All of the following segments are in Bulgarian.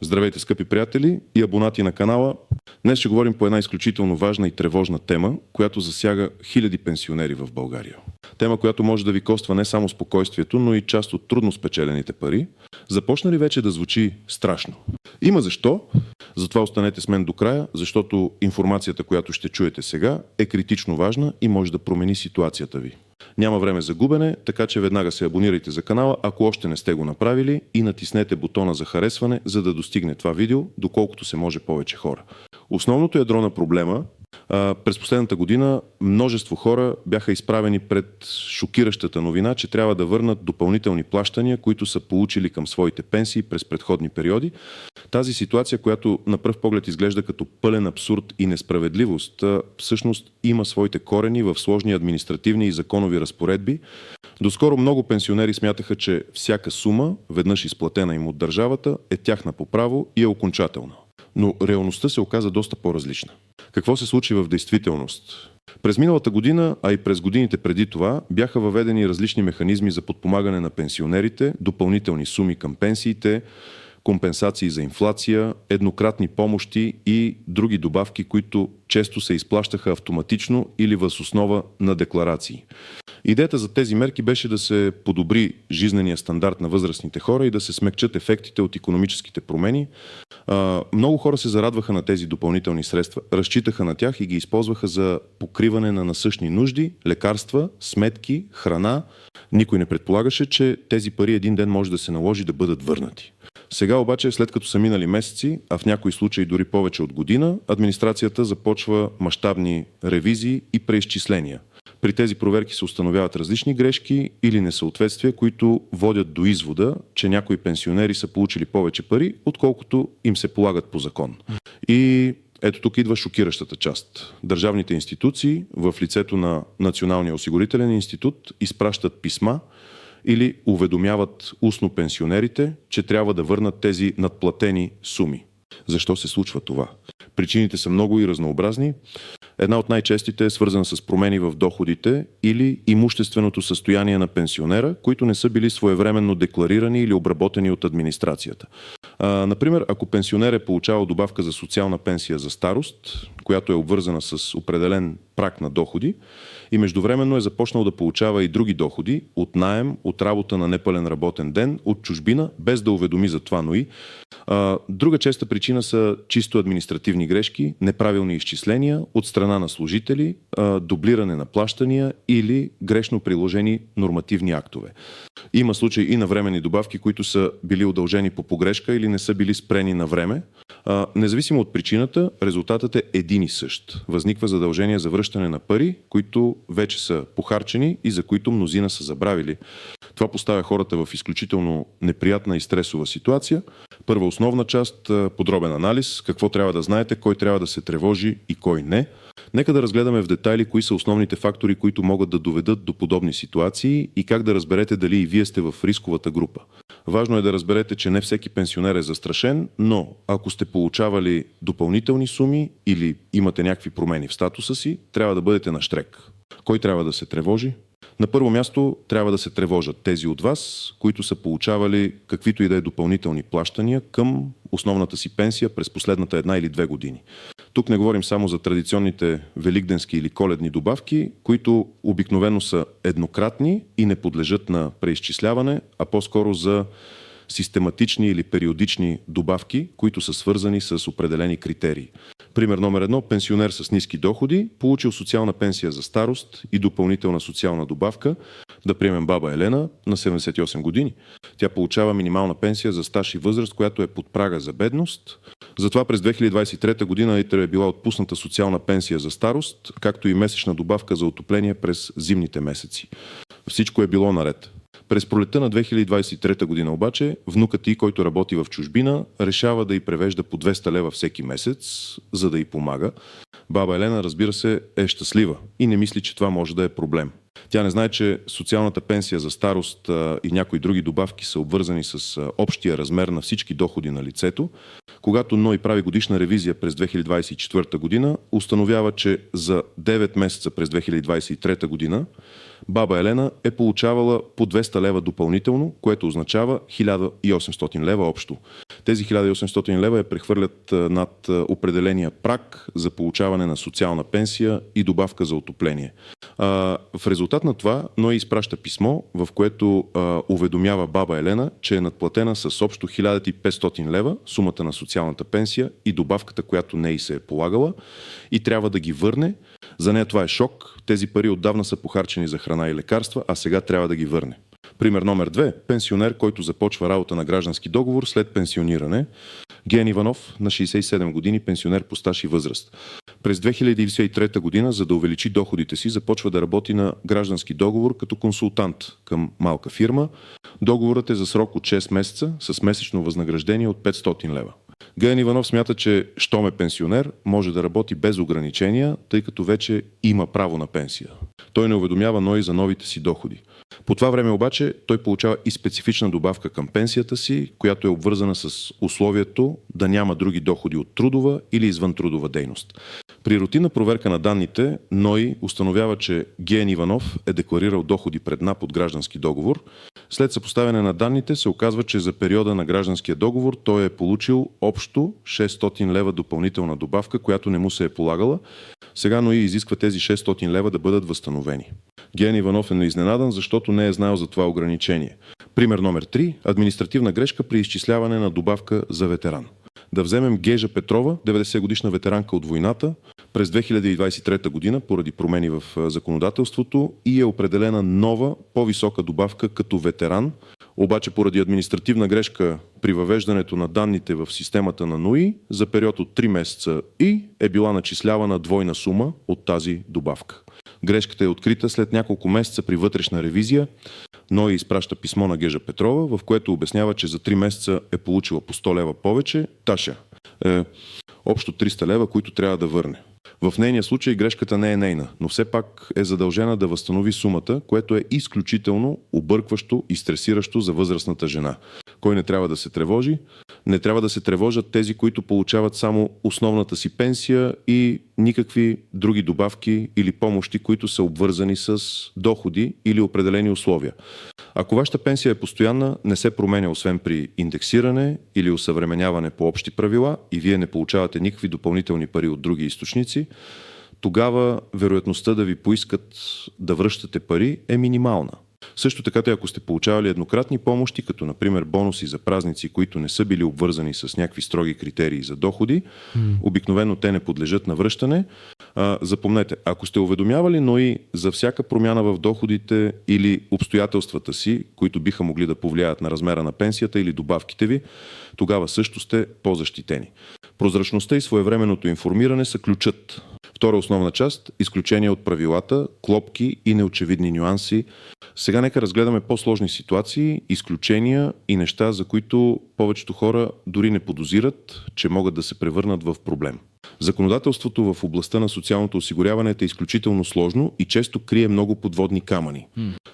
Здравейте, скъпи приятели и абонати на канала. Днес ще говорим по една изключително важна и тревожна тема, която засяга хиляди пенсионери в България. Тема, която може да ви коства не само спокойствието, но и част от трудно спечелените пари. Започна ли вече да звучи страшно? Има защо. Затова останете с мен до края, защото информацията, която ще чуете сега, е критично важна и може да промени ситуацията ви. Няма време за губене, така че веднага се абонирайте за канала, ако още не сте го направили, и натиснете бутона за харесване, за да достигне това видео, доколкото се може повече хора. Основното ядро на проблема: през последната година множество хора бяха изправени пред шокиращата новина, че трябва да върнат допълнителни плащания, които са получили към своите пенсии през предходни периоди. Тази ситуация, която на пръв поглед изглежда като пълен абсурд и несправедливост, всъщност има своите корени в сложни административни и законови разпоредби. Доскоро много пенсионери смятаха, че всяка сума, веднъж изплатена им от държавата, е тяхна по право и е окончателна. Но реалността се оказа доста по-различна. Какво се случи в действителност? През миналата година, а и през годините преди това, бяха въведени различни механизми за подпомагане на пенсионерите, допълнителни суми към пенсиите, компенсации за инфлация, еднократни помощи и други добавки, които често се изплащаха автоматично или въз основа на декларации. Идеята за тези мерки беше да се подобри жизнения стандарт на възрастните хора и да се смекчат ефектите от икономическите промени. Много хора се зарадваха на тези допълнителни средства, разчитаха на тях и ги използваха за покриване на насъщни нужди, лекарства, сметки, храна. Никой не предполагаше, че тези пари един ден може да се наложи да бъдат върнати. Сега обаче, след като са минали месеци, а в някои случаи дори повече от година, администрацията започва мащабни ревизии и преизчисления. При тези проверки се установяват различни грешки или несъответствия, които водят до извода, че някои пенсионери са получили повече пари, отколкото им се полагат по закон. И ето тук идва шокиращата част. Държавните институции в лицето на Националния осигурителен институт изпращат писма или уведомяват устно пенсионерите, че трябва да върнат тези надплатени суми. Защо се случва това? Причините са много и разнообразни. Една от най-честите е свързана с промени в доходите или имущественото състояние на пенсионера, които не са били своевременно декларирани или обработени от администрацията. Например, ако пенсионер е получавал добавка за социална пенсия за старост, която е обвързана с определен праг на доходи, и междувременно е започнал да получава и други доходи от наем, от работа на непълен работен ден, от чужбина, без да уведоми за това НОИ. Друга честа причина са чисто административни грешки, неправилни изчисления от страна на служители, дублиране на плащания или грешно приложени нормативни актове. Има случаи и на временни добавки, които са били удължени по погрешка или не са били спрени на време. Независимо от причината, резултатът е един и същ. Възниква задължение за връщане на пари, които вече са похарчени и за които мнозина са забравили. Това поставя хората в изключително неприятна и стресова ситуация. Първа основна част – подробен анализ, какво трябва да знаете, кой трябва да се тревожи и кой не. Нека да разгледаме в детайли кои са основните фактори, които могат да доведат до подобни ситуации и как да разберете дали и вие сте в рисковата група. Важно е да разберете, че не всеки пенсионер е застрашен, но ако сте получавали допълнителни суми или имате някакви промени в статуса си, трябва да бъдете на щрек. Кой трябва да се тревожи? На първо място трябва да се тревожат тези от вас, които са получавали каквито и да е допълнителни плащания към основната си пенсия през последната 1 или 2 години. Тук не говорим само за традиционните великденски или коледни добавки, които обикновено са еднократни и не подлежат на преизчисляване, а по-скоро за систематични или периодични добавки, които са свързани с определени критерии. Пример номер 1. Пенсионер с ниски доходи, получил социална пенсия за старост и допълнителна социална добавка, да приемем баба Елена на 78 години. Тя получава минимална пенсия за стаж и възраст, която е под прага за бедност. Затова през 2023 година е била отпусната социална пенсия за старост, както и месечна добавка за отопление през зимните месеци. Всичко е било наред. През пролетта на 2023 година обаче внукът ѝ, който работи в чужбина, решава да й превежда по 200 лева всеки месец, за да й помага. Баба Елена, разбира се, е щастлива и не мисли, че това може да е проблем. Тя не знае, че социалната пенсия за старост и някои други добавки са обвързани с общия размер на всички доходи на лицето. Когато НОИ прави годишна ревизия през 2024 година, установява, че за 9 месеца през 2023 година Баба Елена е получавала по 200 лева допълнително, което означава 1800 лева общо. Тези 1800 лева я прехвърлят над определения праг за получаване на социална пенсия и добавка за отопление. В резултат на това НОИ изпраща писмо, в което уведомява баба Елена, че е надплатена с общо 1500 лева сумата на социалната пенсия и добавката, която не й се е полагала, и трябва да ги върне. За нея това е шок. Тези пари отдавна са похарчени за храна и лекарства, а сега трябва да ги върне. Пример номер 2. Пенсионер, който започва работа на граждански договор след пенсиониране. Ген Иванов, на 67 години, пенсионер по стаж и възраст. През 2003 година, за да увеличи доходите си, започва да работи на граждански договор като консултант към малка фирма. Договорът е за срок от 6 месеца с месечно възнаграждение от 500 лева. Ген Иванов смята, че щом е пенсионер, може да работи без ограничения, тъй като вече има право на пенсия. Той не уведомява НОИ за новите си доходи. По това време обаче той получава и специфична добавка към пенсията си, която е обвързана с условието да няма други доходи от трудова или извън трудова дейност. При рутинна проверка на данните, НОИ установява, че Ген Иванов е декларирал доходи пред НАП от граждански договор. След съпоставяне на данните се оказва, че за периода на гражданския договор той е получил общо 600 лева допълнителна добавка, която не му се е полагала. Сега НОИ изисква тези 600 лева да бъдат възстановени. Ген Иванов е неизненадан, защото не е знаел за това ограничение. Пример номер 3. Административна грешка при изчисляване на добавка за ветеран. Да вземем Гежа Петрова, 90-годишна ветеранка от войната, през 2023 година, поради промени в законодателството, и е определена нова, по-висока добавка като ветеран, обаче поради административна грешка при въвеждането на данните в системата на НОИ за период от 3 месеца и е била начислявана двойна сума от тази добавка. Грешката е открита след няколко месеца при вътрешна ревизия. НОИ изпраща писмо на Гежа Петрова, в което обяснява, че за 3 месеца е получила по 100 лева повече. Таша общо 300 лева, които трябва да върне. В нейния случай грешката не е нейна, но все пак е задължена да възстанови сумата, което е изключително объркващо и стресиращо за възрастната жена. Кой не трябва да се тревожи? Не трябва да се тревожат тези, които получават само основната си пенсия и никакви други добавки или помощи, които са обвързани с доходи или определени условия. Ако вашата пенсия е постоянна, не се променя освен при индексиране или осъвременяване по общи правила и вие не получавате никакви допълнителни пари от други източници, тогава вероятността да ви поискат да връщате пари е минимална. Също така, ако сте получавали еднократни помощи, като например бонуси за празници, които не са били обвързани с някакви строги критерии за доходи, обикновено те не подлежат на връщане. Запомнете, ако сте уведомявали НОИ за всяка промяна в доходите или обстоятелствата си, които биха могли да повлияят на размера на пенсията или добавките ви, тогава също сте по-защитени. Прозрачността и своевременното информиране са ключът. Втора основна част – изключения от правилата, клопки и неочевидни нюанси. Сега нека разгледаме по-сложни ситуации, изключения и неща, за които повечето хора дори не подозират, че могат да се превърнат в проблем. Законодателството в областта на социалното осигуряване е изключително сложно и често крие много подводни камъни.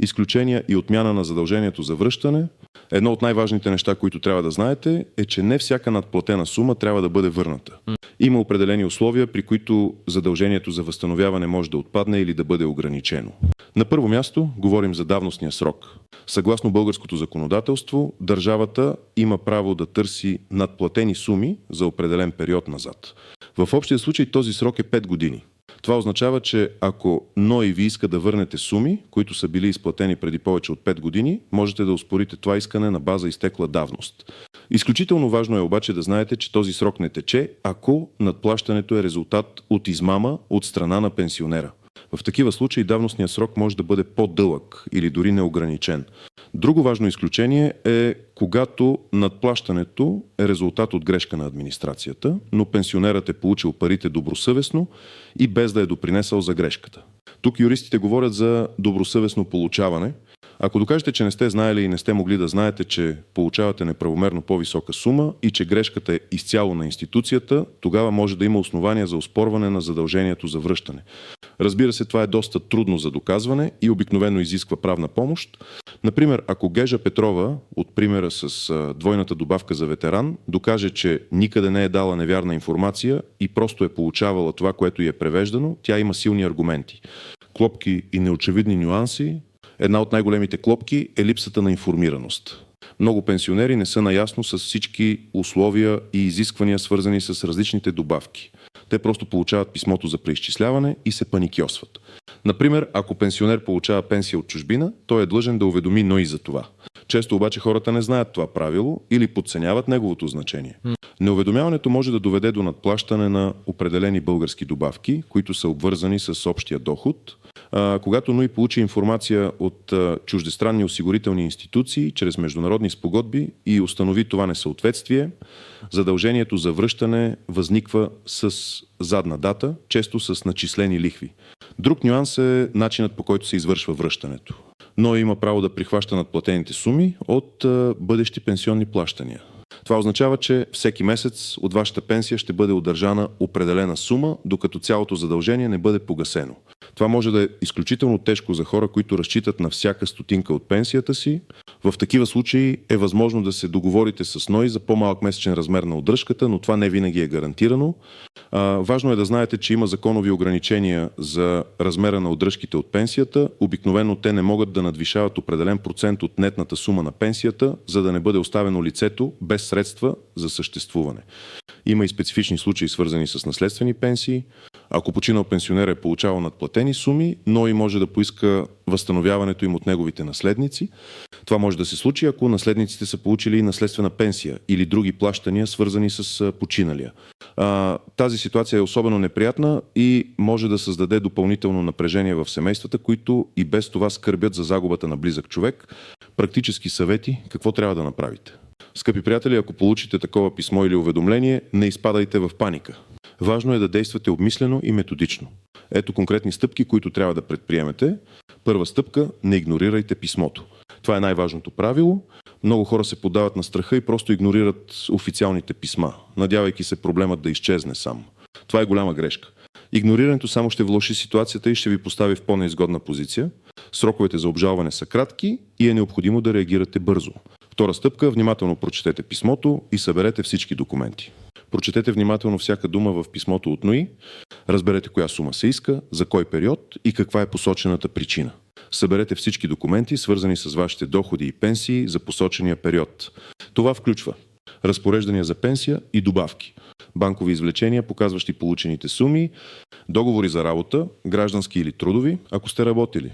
Изключения и отмяна на задължението за връщане. Едно от най-важните неща, които трябва да знаете, е, че не всяка надплатена сума трябва да бъде върната. Има определени условия, при които задължението за възстановяване може да отпадне или да бъде ограничено. На първо място говорим за давностния срок. Съгласно българското законодателство, държавата има право да търси надплатени суми за определен период назад. В общия случай този срок е 5 години. Това означава, че ако НОИ ви иска да върнете суми, които са били изплатени преди повече от 5 години, можете да оспорите това искане на база изтекла давност. Изключително важно е обаче да знаете, че този срок не тече, ако надплащането е резултат от измама от страна на пенсионера. В такива случаи давностният срок може да бъде по-дълъг или дори неограничен. Друго важно изключение е когато надплащането е резултат от грешка на администрацията, но пенсионерът е получил парите добросъвестно и без да е допринесъл за грешката. Тук юристите говорят за добросъвестно получаване. Ако докажете, че не сте знаели и не сте могли да знаете, че получавате неправомерно по-висока сума и че грешката е изцяло на институцията, тогава може да има основания за оспорване на задължението за връщане. Разбира се, това е доста трудно за доказване и обикновено изисква правна помощ. Например, ако Гежа Петрова, от примера с двойната добавка за ветеран, докаже, че никъде не е дала невярна информация и просто е получавала това, което й е превеждано, тя има силни аргументи. клопки и неочевидни нюанси, една от най-големите клопки е липсата на информираност. Много пенсионери не са наясно с всички условия и изисквания, свързани с различните добавки. Те просто получават писмото за преизчисляване и се паникьосват. Например, ако пенсионер получава пенсия от чужбина, той е длъжен да уведоми НОИ за това. Често обаче хората не знаят това правило или подценяват неговото значение. Неуведомяването може да доведе до надплащане на определени български добавки, които са обвързани с общия доход. Когато НОИ получи информация от чуждестранни осигурителни институции чрез международни спогодби и установи това несъответствие, задължението за връщане възниква с задна дата, често с начислени лихви. Друг нюанс е начинът, по който се извършва връщането. Но има право да прихваща надплатените суми от бъдещи пенсионни плащания. Това означава, че всеки месец от вашата пенсия ще бъде удържана определена сума, докато цялото задължение не бъде погасено. Това може да е изключително тежко за хора, които разчитат на всяка стотинка от пенсията си. В такива случаи е възможно да се договорите с НОИ за по-малък месечен размер на удръжката, но това не винаги е гарантирано. Важно е да знаете, че има законови ограничения за размера на удръжките от пенсията. Обикновено те не могат да надвишават определен процент от нетната сума на пенсията, за да не бъде оставено лицето без средства за съществуване. Има и специфични случаи, свързани с наследствени пенсии. Ако починал пенсионер е получавал надплатени суми, но и може да поиска възстановяването им от неговите наследници. Това може да се случи, ако наследниците са получили наследствена пенсия или други плащания, свързани с починалия. Тази ситуация е особено неприятна и може да създаде допълнително напрежение в семействата, които и без това скърбят за загубата на близък човек. Практически съвети, какво трябва да направите? Скъпи приятели, ако получите такова писмо или уведомление, не изпадайте в паника. Важно е да действате обмислено и методично. Ето конкретни стъпки, които трябва да предприемете. Първа стъпка – не игнорирайте писмото. Това е най-важното правило. Много хора се поддават на страха и просто игнорират официалните писма, надявайки се проблемът да изчезне сам. Това е голяма грешка. Игнорирането само ще влоши ситуацията и ще ви постави в по-неизгодна позиция. Сроковете за обжалване са кратки и е необходимо да реагирате бързо. Втора стъпка – внимателно прочетете писмото и съберете всички документи. Прочетете внимателно всяка дума в писмото от НОИ, разберете коя сума се иска, за кой период и каква е посочената причина. Съберете всички документи, свързани с вашите доходи и пенсии за посочения период. Това включва разпореждания за пенсия и добавки, банкови извлечения, показващи получените суми, договори за работа, граждански или трудови, ако сте работили,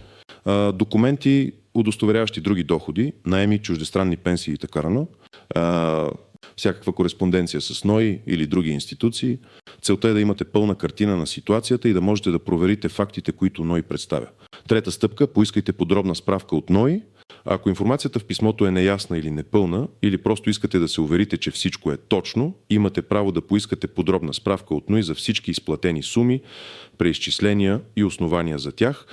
документи, удостоверяващи други доходи, наеми, чуждестранни пенсии и така, всякаква кореспонденция с НОИ или други институции. Целта е да имате пълна картина на ситуацията и да можете да проверите фактите, които НОИ представя. Трета стъпка – поискайте подробна справка от НОИ. Ако информацията в писмото е неясна или непълна, или просто искате да се уверите, че всичко е точно, имате право да поискате подробна справка от НОИ за всички изплатени суми, преизчисления и основания за тях.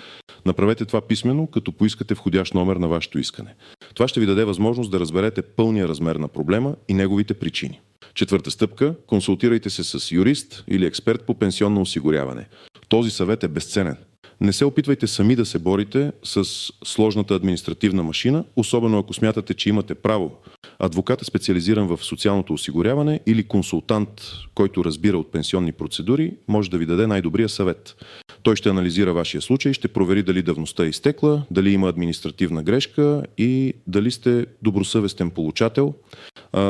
Направете това писмено, като поискате входящ номер на вашето искане. Това ще ви даде възможност да разберете пълния размер на проблема и неговите причини. Четвърта стъпка – консултирайте се с юрист или експерт по пенсионно осигуряване. Този съвет е безценен. Не се опитвайте сами да се борите с сложната административна машина, особено ако смятате, че имате право. Адвокат е специализиран в социалното осигуряване или консултант, който разбира от пенсионни процедури, може да ви даде най-добрия съвет. Той ще анализира вашия случай, ще провери дали давността е изтекла, дали има административна грешка и дали сте добросъвестен получател.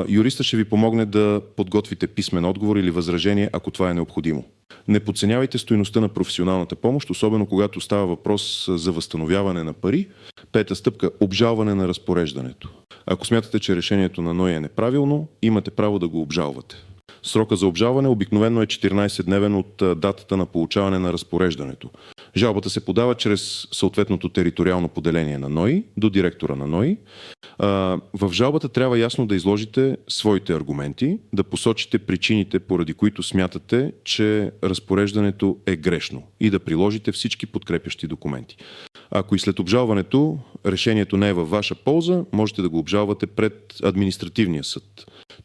Юриста ще ви помогне да подготвите писмен отговор или възражение, ако това е необходимо. Не подценявайте стойността на професионалната помощ, особено когато става въпрос за възстановяване на пари. Пета стъпка – обжалване на разпореждането. Ако смятате, че решението на НОИ е неправилно, имате право да го обжалвате. Срока за обжалване обикновено е 14-дневен от датата на получаване на разпореждането. Жалбата се подава чрез съответното териториално поделение на НОИ до директора на НОИ. В жалбата трябва ясно да изложите своите аргументи, да посочите причините, поради които смятате, че разпореждането е грешно и да приложите всички подкрепящи документи. Ако и след обжалването решението не е във ваша полза, можете да го обжалвате пред административния съд.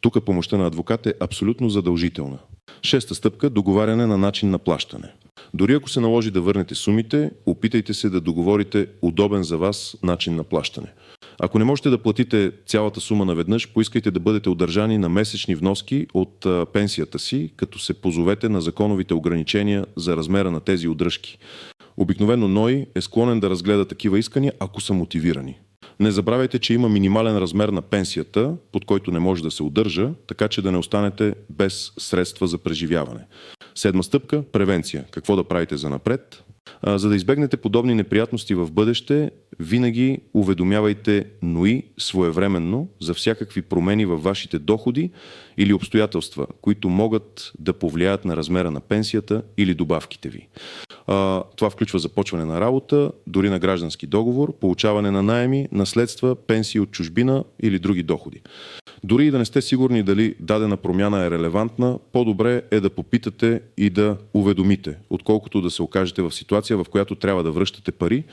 Тук помощта на адвокат е абсолютно задължителна. Шеста стъпка – договаряне на начин на плащане. Дори ако се наложи да върнете сумите, опитайте се да договорите удобен за вас начин на плащане. Ако не можете да платите цялата сума наведнъж, поискайте да бъдете удържани на месечни вноски от пенсията си, като се позовете на законовите ограничения за размера на тези удръжки. Обикновено НОИ е склонен да разгледа такива искания, ако са мотивирани. Не забравяйте, че има минимален размер на пенсията, под който не може да се удържа, така че да не останете без средства за преживяване. 7 стъпка – превенция. Какво да правите занапред? За да избегнете подобни неприятности в бъдеще, винаги уведомявайте НОИ своевременно за всякакви промени във вашите доходи или обстоятелства, които могат да повлияят на размера на пенсията или добавките ви. Това включва започване на работа, дори на граждански договор, получаване на наеми, наследства, пенсии от чужбина или други доходи. Дори и да не сте сигурни дали дадена промяна е релевантна, по-добре е да попитате и да уведомите, отколкото да се окажете в ситуация, в която трябва да връщате пари.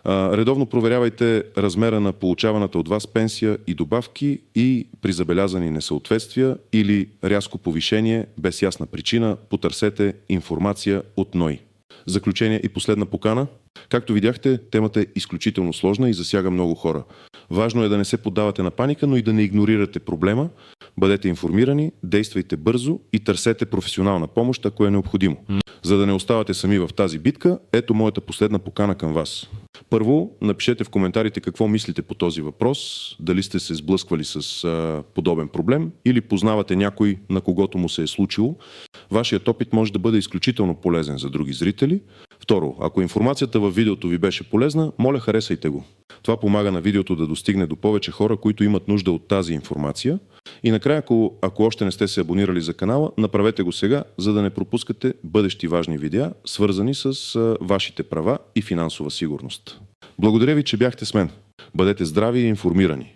Редовно проверявайте размера на получаваната от вас пенсия и добавки и при забелязани несъответствия или рязко повишение без ясна причина, потърсете информация от НОИ. Заключение и последна покана. Както видяхте, темата е изключително сложна и засяга много хора. Важно е да не се поддавате на паника, но и да не игнорирате проблема. Бъдете информирани, действайте бързо и търсете професионална помощ, ако е необходимо. За да не оставате сами в тази битка, ето моята последна покана към вас. Първо, напишете в коментарите какво мислите по този въпрос, дали сте се сблъсквали с подобен проблем или познавате някой, на когото му се е случило. Вашият опит може да бъде изключително полезен за други зрители. Второ, ако информацията във видеото ви беше полезна, моля, харесайте го. Това помага на видеото да достигне до повече хора, които имат нужда от тази информация. И накрая, ако още не сте се абонирали за канала, направете го сега, за да не пропускате бъдещи важни видеа, свързани с вашите права и финансова сигурност. Благодаря ви, че бяхте с мен. Бъдете здрави и информирани.